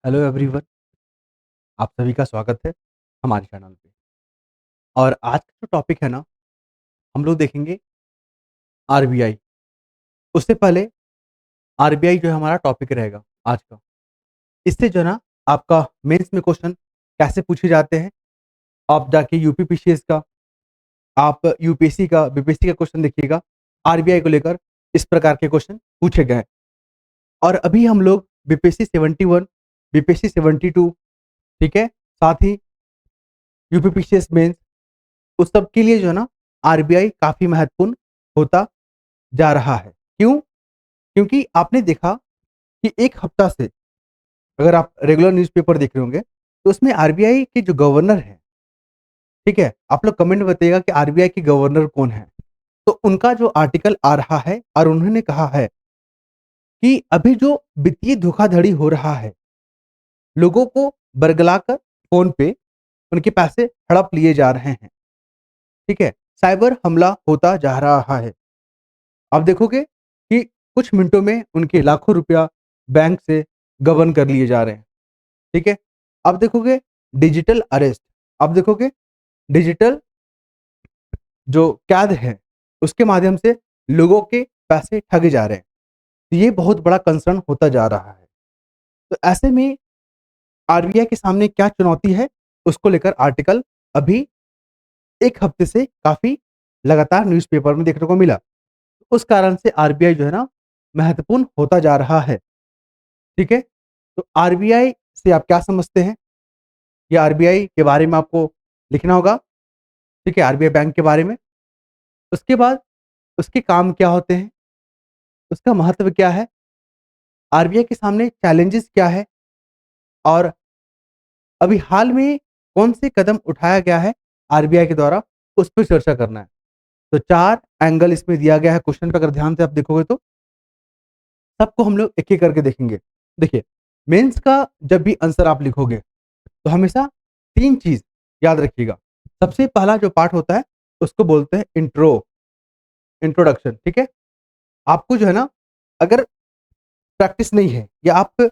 Hello everyone. आप सभी का स्वागत है हमारे चैनल पे। और आज का जो टॉपिक है ना, हम लोग देखेंगे आरबीआई। उससे पहले आरबीआई जो है हमारा टॉपिक रहेगा आज का। इससे जो है ना, आपका मेंस में क्वेश्चन कैसे पूछे जाते हैं, आप जाके यूपीपीसीएस का, आप यूपीएससी का, बीपीएससी का क्वेश्चन देखिएगा। आरबीआई को लेकर इस प्रकार के क्वेश्चन पूछे गए हैं। और अभी हम लोग बीपीएससी 71, बीपीएससी 72, ठीक है, साथ ही यूपीपीसीएस मेंस, उस सब के लिए जो है ना, आरबीआई काफी महत्वपूर्ण होता जा रहा है। क्यों? क्योंकि आपने देखा कि एक हफ्ता से, अगर आप रेगुलर न्यूज़पेपर देख रहे होंगे, तो उसमें आरबीआई के जो गवर्नर हैं, ठीक है, आप लोग कमेंट में बताइएगा कि आरबीआई के गवर्नर कौन है। तो उनका जो आर्टिकल आ रहा है और उन्होंने कहा है कि अभी जो वित्तीय धोखाधड़ी हो रहा है, लोगों को बरगलाकर फोन पे उनके पैसे हड़प लिए जा रहे हैं, ठीक है, साइबर हमला होता जा रहा है। आप देखोगे कि कुछ मिनटों में उनके लाखों रुपया बैंक से गबन कर लिए जा रहे हैं, ठीक है। आप देखोगे डिजिटल अरेस्ट, आप देखोगे डिजिटल जो कैद है, उसके माध्यम से लोगों के पैसे ठगे जा रहे हैं। तो ये बहुत बड़ा कंसर्न होता जा रहा है। तो ऐसे में आरबीआई के सामने क्या चुनौती है, उसको लेकर आर्टिकल अभी एक हफ्ते से काफी लगातार न्यूज़पेपर में देखने को मिला। उस कारण से आरबीआई जो है ना, महत्वपूर्ण होता जा रहा है, ठीक है। तो आरबीआई से आप क्या समझते हैं, या आरबीआई के बारे में आपको लिखना होगा, ठीक है, आरबीआई बैंक के बारे में। उसके बाद उसके काम क्या होते हैं, उसका महत्व क्या है, आरबीआई के सामने चैलेंजेस क्या है, और अभी हाल में कौन से कदम उठाया गया है आरबीआई के द्वारा, उस पर चर्चा करना है। तो 4 एंगल इसमें दिया गया है क्वेश्चन पे, अगर ध्यान से आप देखोगे तो सबको हम लोग एक-एक करके देखेंगे। देखिए, मेंस का जब भी आंसर आप लिखोगे, तो हमेशा 3 चीज़ याद रखिएगा। सबसे पहला जो पार्ट होता है, उसको बोलते हैं इंट्रोडक्शन, ठीक है? आपको जो है ना, अगर प्रैक्टिस नहीं है, या आप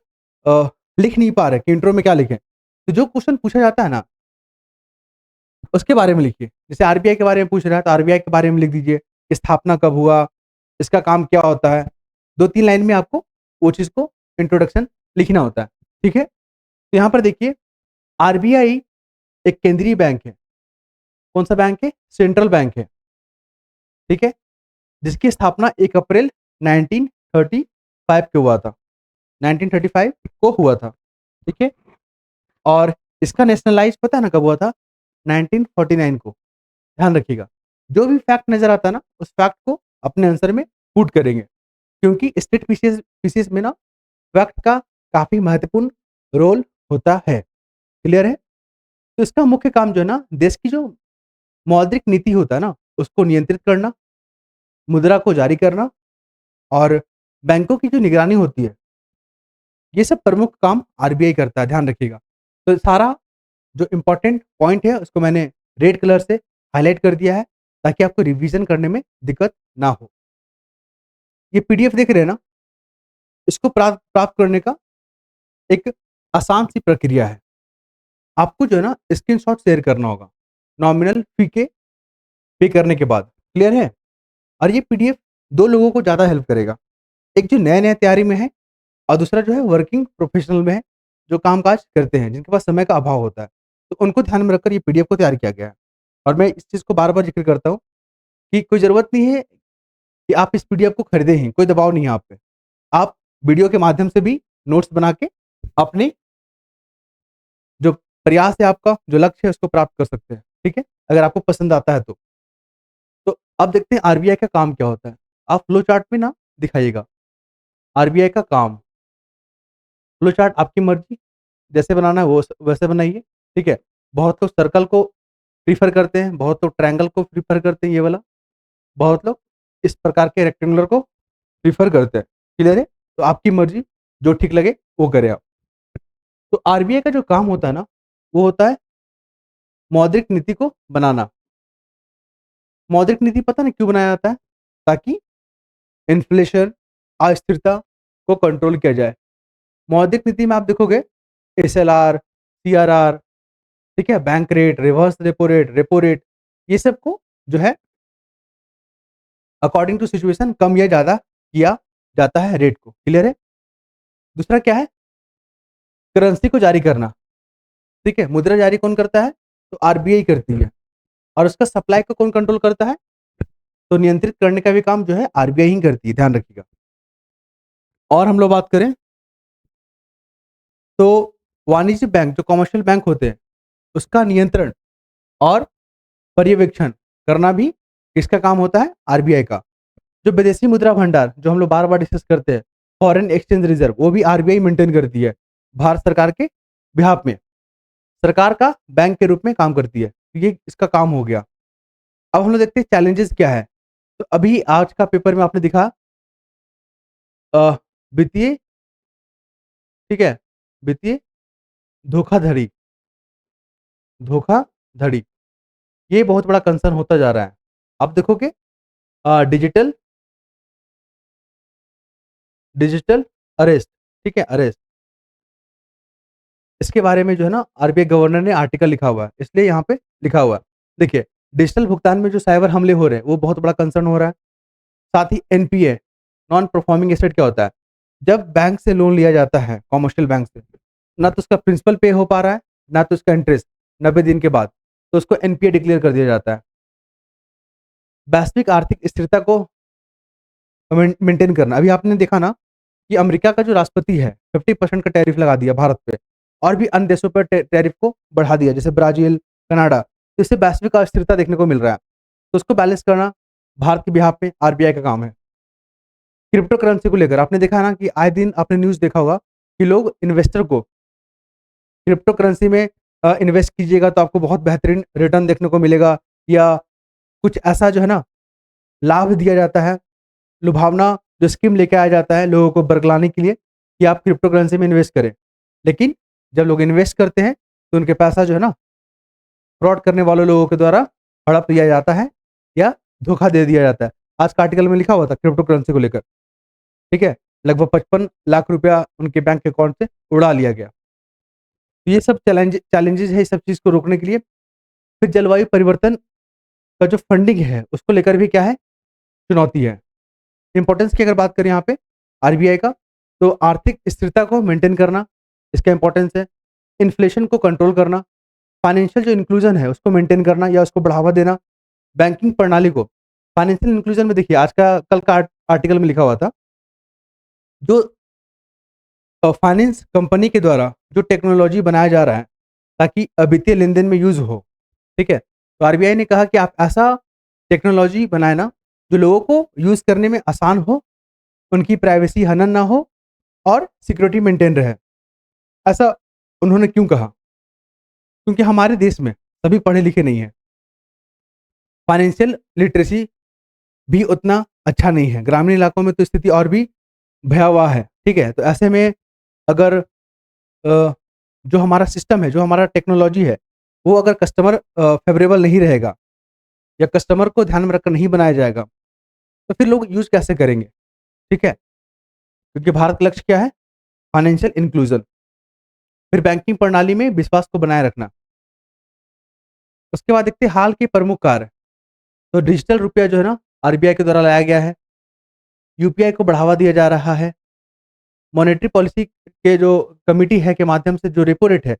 लिख नहीं पा रहे कि इंट्रो में क्या लिखें, तो जो क्वेश्चन पूछा जाता है ना, उसके बारे में लिखिए। जैसे आरबीआई के बारे में पूछ रहा है, तो आरबीआई के बारे में लिख दीजिए, स्थापना कब हुआ, इसका काम क्या होता है। 2-3 लाइन में आपको वो चीज़ को इंट्रोडक्शन लिखना होता है, ठीक है? तो यहाँ पर देखिए, आरबीआई एक केंद्रीय बैंक है। कौन-सा बैंक है? सेंट्रल बैंक है, ठीक है? जिसकी स्थापना 1 अप्रैल 1935 को हुआ था। 1935 को हुआ था, ठीक है? और इसका नेशनलाइज़ पता है ना कब हुआ था? 1949 को। ध्यान रखिएगा। जो भी फैक्ट नज़र आता है ना, उस फैक्ट को अपने आंसर में पुट करेंगे, क्योंकि स्टेट पीसीएस में ना, फैक्ट का काफ़ी महत्वपूर्ण रोल होता है। क्लियर है? तो इसका मुख्य काम जो है ना, देश की जो मौद्रिक नीति होता है ना, उसको नियंत्रित करना, मुद्रा को जारी करना, और बैंकों की जो निगरानी होती है, ये सब प्रमुख काम आरबीआई करता है, ध्यान रखिएगा। तो सारा जो इम्पोर्टेंट पॉइंट है, उसको मैंने रेड कलर से हाइलाइट कर दिया है, ताकि आपको रिवीजन करने में दिक्कत ना हो। ये पीडीएफ देख रहे हैं ना, इसको प्राप्त प्राप्त करने का एक आसान सी प्रक्रिया है। आपको जो है ना, स्क्रीनशॉट शेयर करना होगा, नॉमिनल फी के पे करने के बाद। क्लियर है? और ये पीडीएफ 2 लोगों को ज़्यादा हेल्प करेगा। एक जो नया-नया तैयारी में है, और दूसरा जो है वर्किंग प्रोफेशनल में है, जो काम-काज करते हैं, जिनके पास समय का अभाव होता है। तो उनको ध्यान में रखकर ये पीडीएफ को तैयार किया गया है। और मैं इस चीज़ को बार-बार ज़िक्र करता हूँ कि कोई ज़रूरत नहीं है कि आप इस पीडीएफ को खरीदें ही, कोई दबाव नहीं है आप पे। आप वीडियो के माध्यम से भी नोट्स बना के अपने जो प्रयास है, आपका जो लक्ष्य है, उसको प्राप्त कर सकते हैं, ठीक है? अगर आपको पसंद आता है तो। तो अब देखते हैं आरबीआई का काम क्या होता है। आप फ्लो चार्ट में ना दिखाइएगा, आरबीआई का काम। फ्लो चार्ट आपकी मर्ज़ी, जैसे बनाना है वो वैसे बनाइए, ठीक है? बहुत लोग सर्कल को प्रेफ़र करते हैं, बहुत लोग ट्रायंगल को प्रेफ़र करते हैं, ये वाला। बहुत लोग इस प्रकार के रेक्टेंगुलर को प्रेफ़र करते हैं। क्लियर है? तो आपकी मर्ज़ी, जो ठीक लगे वो करें आप। तो आरबीआई का जो काम होता है ना, वो होता है मौद्रिक नीति को बनाना। मौद्रिक नीति पता नहीं क्यों बनाया जाता है? ताकि इन्फ्लेशन, अस्थिरता को कंट्रोल किया जाए। मौद्रिक नीति में आप देखोगे, एसएलआर, सीआरआर, ठीक है, bank rate, reverse repo rate, ये सबको जो है अकॉर्डिंग टू सिचुएशन कम या ज़्यादा किया जाता है रेट को। क्लियर है? दूसरा क्या है? करेंसी को जारी करना, ठीक है? मुद्रा जारी कौन करता है? तो आरबीआई करती है। और उसका सप्लाई को कौन कंट्रोल करता है? तो नियंत्रित करने का भी काम जो है आरबीआई ही करती है, ध्यान रखिएगा। और हम लोग बात करें तो वाणिज्य बैंक, जो कमर्शियल बैंक होते हैं, उसका नियंत्रण और पर्यवेक्षण करना भी किसका काम होता है? आरबीआई का। जो विदेशी मुद्रा भंडार, जो हम लोग बार-बार डिस्कस करते हैं, फॉरेन एक्सचेंज रिजर्व, वो भी आरबीआई मेंटेन करती है, भारत सरकार के बिहाफ में। सरकार का बैंक के रूप में काम करती है। तो ये इसका काम हो गया। अब हम लोग देखते हैं चैलेंजेस क्या है। तो अभी आज का पेपर में आपने दिखा अ, वित्तीय, ठीक है, वित्तीय धोखाधड़ी, धोखाधड़ी, ये बहुत बड़ा कंसर्न होता जा रहा है। आप देखोगे डिजिटल डिजिटल अरेस्ट, ठीक है, अरेस्ट, इसके बारे में जो है ना आरबीआई गवर्नर ने आर्टिकल लिखा हुआ है, इसलिए यहाँ पे लिखा हुआ है। देखिए, डिजिटल भुगतान में जो साइबर हमले हो रहे हैं, वो बहुत बड़ा कंसर्न हो रहा है। साथ ही एनपीए, नॉन परफॉर्मिंग एसेट क्या होता है? जब बैंक से लोन लिया जाता है, कमर्शियल बैंक से, ना तो उसका प्रिंसिपल पे हो पा रहा है, ना तो उसका इंटरेस्ट 90 दिन के बाद, तो उसको एनपीए डिक्लेयर कर दिया जाता है। वैश्विक आर्थिक स्थिरता को मेंटेन करना, अभी आपने देखा ना कि अमेरिका का जो राष्ट्रपति है 50% का टैरिफ लगा दिया भारत पे, और भी अन्य देशों पर टैरिफ को बढ़ा दिया, जैसे ब्राजील, कनाडा। तो इससे वैश्विक अस्थिरता देखने को मिल रहा है। तो उसको बैलेंस करना भारत के बिहाफ में आरबीआई का काम है। क्रिप्टो करेंसी को लेकर आपने देखा ना कि आए दिन आपने न्यूज़ देखा होगा कि लोग इन्वेस्टर को क्रिप्टो करेंसी में इन्वेस्ट कीजिएगा तो आपको बहुत बेहतरीन रिटर्न देखने को मिलेगा, या कुछ ऐसा जो है ना लाभ दिया जाता है, लुभावना जो स्कीम लेके आया जाता है लोगों को बरगलाने के लिए कि आप क्रिप्टो करेंसी में इन्वेस्ट करें। लेकिन जब लोग इन्वेस्ट करते हैं तो उनके पैसा जो है ना फ्रॉड करने वाले लोगों के द्वारा हड़प लिया जाता है या धोखा दे दिया जाता है। आज का आर्टिकल में लिखा हुआ था क्रिप्टो करेंसी को लेकर, ठीक है, लगभग 55 लाख रुपया उनके बैंक अकाउंट से उड़ा लिया गया। तो ये सब चैलेंजेस है, इस सब चीज़ को रोकने के लिए। फिर जलवायु परिवर्तन का जो फंडिंग है उसको लेकर भी क्या है, चुनौती है। इंपॉर्टेंस की अगर बात करें यहाँ पे आरबीआई का, तो आर्थिक स्थिरता को मेंटेन करना इसका इंपॉर्टेंस है। इन्फ्लेशन को कंट्रोल करना, फाइनेंशियल जो इंक्लूजन है उसको मेंटेन करना या उसको बढ़ावा देना, बैंकिंग प्रणाली को फाइनेंशियल इंक्लूजन में देखिए आज का कल का आर्टिकल में लिखा हुआ था, जो फाइनेंस कंपनी के द्वारा जो टेक्नोलॉजी बनाया जा रहा है ताकि वित्तीय लेन-देन में यूज़ हो, ठीक है? तो आरबीआई ने कहा कि आप ऐसा टेक्नोलॉजी बनाए ना, जो लोगों को यूज़ करने में आसान हो, उनकी प्राइवेसी हनन ना हो और सिक्योरिटी मेंटेन रहे। ऐसा उन्होंने क्यों कहा? क्योंकि हमारे देश में सभी पढ़े-लिखे नहीं हैं। फाइनेंशियल लिटरेसी भी उतना अच्छा नहीं है। ग्रामीण इलाकों में तो स्थिति और भी भयावह है, ठीक है? तो ऐसे में अगर जो हमारा सिस्टम है, जो हमारा टेक्नोलॉजी है, वो अगर कस्टमर फ़ेवरेबल नहीं रहेगा या कस्टमर को ध्यान में रखकर नहीं बनाया जाएगा, तो फिर लोग यूज़ कैसे करेंगे? ठीक है? क्योंकि भारत का लक्ष्य क्या है? Financial inclusion. फिर बैंकिंग प्रणाली में विश्वास को बनाए रखना। उसके बाद देखते हैं हाल के प्रमुख कार्य। तो डिजिटल रुपया जो है ना, आरबीआई के द्वारा लाया गया है। यूपीआई को बढ़ावा दिया जा रहा है। मॉनेटरी पॉलिसी के जो कमिटी है के माध्यम से जो रेपो रेट है,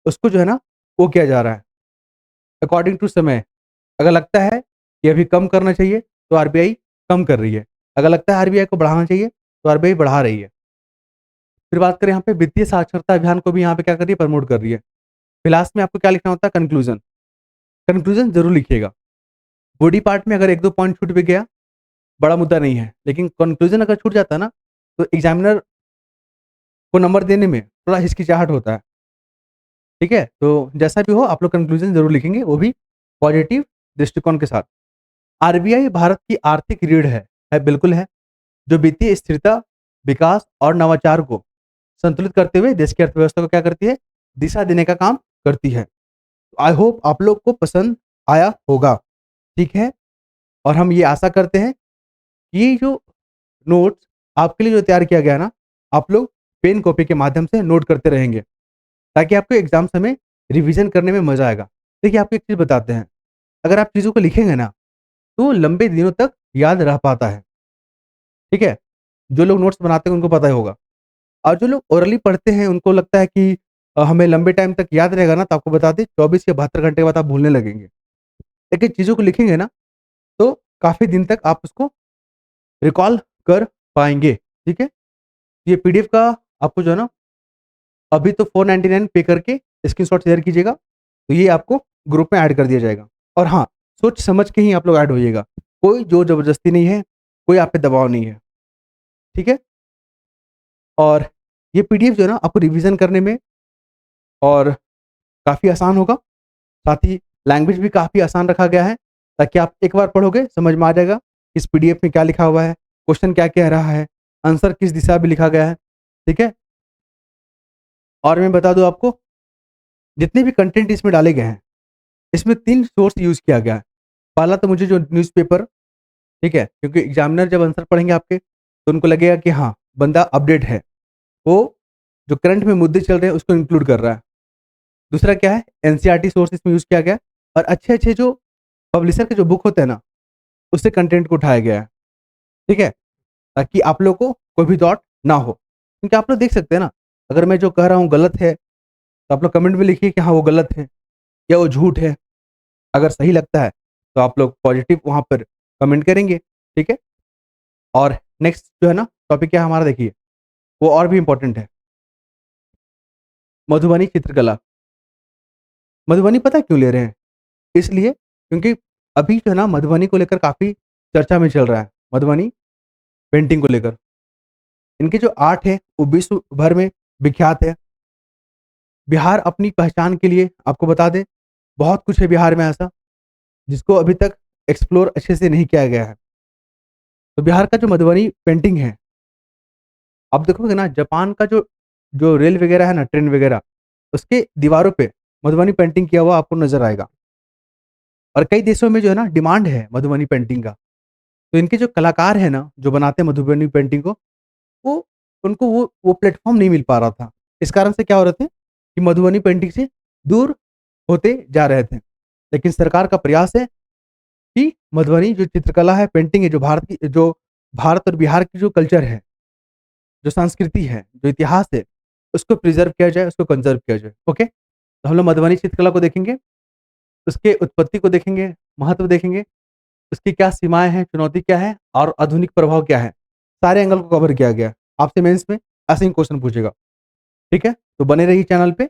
उसको जो है ना, वो किया जा रहा है। अकॉर्डिंग टू समय, अगर लगता है कि अभी कम करना चाहिए, तो आरबीआई कम कर रही है। अगर लगता है आरबीआई को बढ़ाना चाहिए, तो आरबीआई बढ़ा रही है। फिर बात करें यहाँ पे वित्तीय साक्षरता अभियान को भी यहाँ पे क्या कर रही है, प्रमोट कर रही है। फिर लास्ट में आपको क्या लिखना होता है? कंक्लूजन। कंक्लूजन ज़रूर लिखिएगा। बॉडी पार्ट में अगर 1-2 पॉइंट छूट भी गया, बड़ा मुद्दा नहीं है। लेकिन कंक्लूजन अगर छूट जाता है ना, तो एग्ज़ामिनर को नंबर देने में थोड़ा हिचकिचाहट होता है। ठीक है? तो जैसा भी हो आप लोग कंक्लूजन ज़रूर लिखेंगे, वो भी पॉजिटिव दृष्टिकोण के साथ। आरबीआई भारत की आर्थिक रीढ़ है, बिल्कुल है, जो वित्तीय स्थिरता, विकास और नवाचार को संतुलित करते हुए देश की अर्थव्यवस्था को क्या करती है? दिशा देने का काम करती है। आई होप आप लोग को पसंद आया होगा, ठीक है? और हम ये आशा करते हैं कि ये जो नोट्स आपके लिए जो तैयार किया गया है ना, आप लोग पेन कॉपी के माध्यम से नोट करते रहेंगे, ताकि आपको एग्ज़ाम समय रिवीज़न करने में मज़ा आएगा। देखिए, आपको एक चीज़ बताते हैं, अगर आप चीज़ों को लिखेंगे ना, तो लंबे दिनों तक याद रह पाता है, ठीक है? जो लोग नोट्स बनाते हैं उनको पता ही होगा और जो लोग ओरली पढ़ते हैं उनको लगता है कि हमें लंबे टाइम तक याद रहेगा ना, तो आपको बता दें 24 या 72 घंटे के बाद आप भूलने लगेंगे। लेकिन चीज़ों को लिखेंगे ना, तो काफ़ी दिन तक आप उसको रिकॉल कर पाएँगे, ठीक है? ये पीडीएफ का आपको जो है ना, अभी तो 499 पे करके स्क्रीनशॉट शेयर कीजिएगा, तो ये आपको ग्रुप में ऐड कर दिया जाएगा। और हाँ, सोच समझ के ही आप लोग ऐड होइएगा। कोई ज़ोर-ज़बरदस्ती नहीं है, कोई आप पे दबाव नहीं है, ठीक है? और ये पीडीएफ जो है ना, आपको रिवीज़न करने में और काफ़ी आसान होगा, साथ ही लैंग्वेज भी काफ़ी आसान रखा गया है, ताकि आप एक बार पढ़ोगे समझ में आ जाएगा, इस पीडीएफ में क्या लिखा हुआ है, क्वेश्चन क्या कह रहा है, आंसर किस दिशा में लिखा गया है, ठीक है? और मैं बता दूँ आपको, जितने भी कंटेंट इसमें डाले गए हैं, इसमें 3 सोर्स यूज़ किया गया है। पहला तो मुझे जो न्यूज़पेपर, ठीक है? क्योंकि एग्ज़ामिनर जब आंसर पढ़ेंगे आपके, तो उनको लगेगा कि हाँ, बंदा अपडेट है। वो जो करंट में मुद्दे चल रहे हैं, उसको इंक्लूड कर रहा है। दूसरा क्या है, एनसीईआरटी सोर्स इसमें यूज़ किया गया है और अच्छे-अच्छे जो पब्लिशर के जो बुक होते हैं ना, उससे कंटेंट को उठाया गया है, ठीक है? ताकि आप लोग को कोई भी डाउट ना हो। क्योंकि आप लोग देख सकते हैं ना, अगर मैं जो कह रहा हूँ गलत है, तो आप लोग कमेंट में लिखिए कि हाँ, वो गलत है या वो झूठ है। अगर सही लगता है, तो आप लोग पॉजिटिव वहाँ पर कमेंट करेंगे, ठीक है? और नेक्स्ट जो है ना, टॉपिक क्या है हमारा देखिए, वो और भी इम्पोर्टेंट है, मधुबनी चित्रकला। मधुबनी पता है क्यों ले रहे हैं? इसलिए क्योंकि अभी जो है ना, मधुबनी को लेकर काफ़ी चर्चा में चल रहा है, मधुबनी पेंटिंग को लेकर। इनकी जो आर्ट है, वो विश्व भर में विख्यात है। बिहार अपनी पहचान के लिए आपको बता दें, बहुत कुछ है बिहार में ऐसा, जिसको अभी तक एक्सप्लोर अच्छे से नहीं किया गया है। तो बिहार का जो मधुबनी पेंटिंग है, आप देखोगे ना, जापान का जो जो रेल वगैरह है ना, ट्रेन वगैरह, उसके दीवारों पे मधुबनी पेंटिंग किया हुआ आपको नज़र आएगा। और कई देशों में जो है ना, डिमांड है मधुबनी पेंटिंग का। तो इनके जो कलाकार हैं ना, जो बनाते हैं मधुबनी पेंटिंग को, वो उनको वो प्लेटफ़ॉर्म नहीं मिल पा रहा था। इस कारण से क्या हो रहे थे कि मधुबनी पेंटिंग से दूर होते जा रहे थे। लेकिन सरकार का प्रयास है कि मधुबनी जो चित्रकला है, पेंटिंग है, जो भारत और बिहार की जो कल्चर है, जो संस्कृति है, जो इतिहास है, उसको प्रिज़र्व किया जाए, उसको कंज़र्व किया जाए। ओके? तो हम लोग मधुबनी चित्रकला को देखेंगे, उसके उत्पत्ति को देखेंगे, महत्व देखेंगे, उसकी क्या सीमाएँ हैं, चुनौती क्या है और आधुनिक प्रभाव क्या है। सारे एंगल को कवर किया गया है। आपसे मेंस में ऐसे ही क्वेश्चन पूछेगा। ठीक है? तो बने रहिए चैनल पे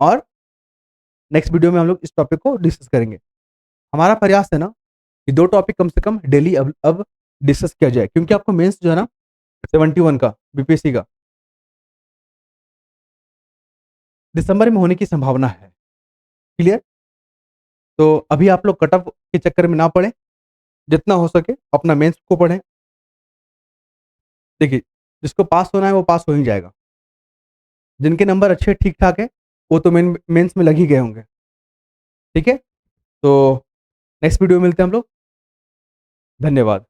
और नेक्स्ट वीडियो में हम लोग इस टॉपिक को डिस्कस करेंगे। हमारा प्रयास है ना कि 2 टॉपिक कम से कम डेली अब डिस्कस किया जाए, क्योंकि आपको मेंस जो है ना, 71 का बीपीएससी का दिसंबर में होने की संभावना है। क्लियर? तो अभी आप लोग कट ऑफ के चक्कर में ना पड़ें, जितना हो सके अपना मेंस को पढ़ें। देखिए, जिसको पास होना है वो पास हो ही जाएगा। जिनके नंबर अच्छे ठीक-ठाक है, वो तो मेंस में लग ही गए होंगे। ठीक है? तो नेक्स्ट वीडियो में मिलते हैं हम लोग। धन्यवाद।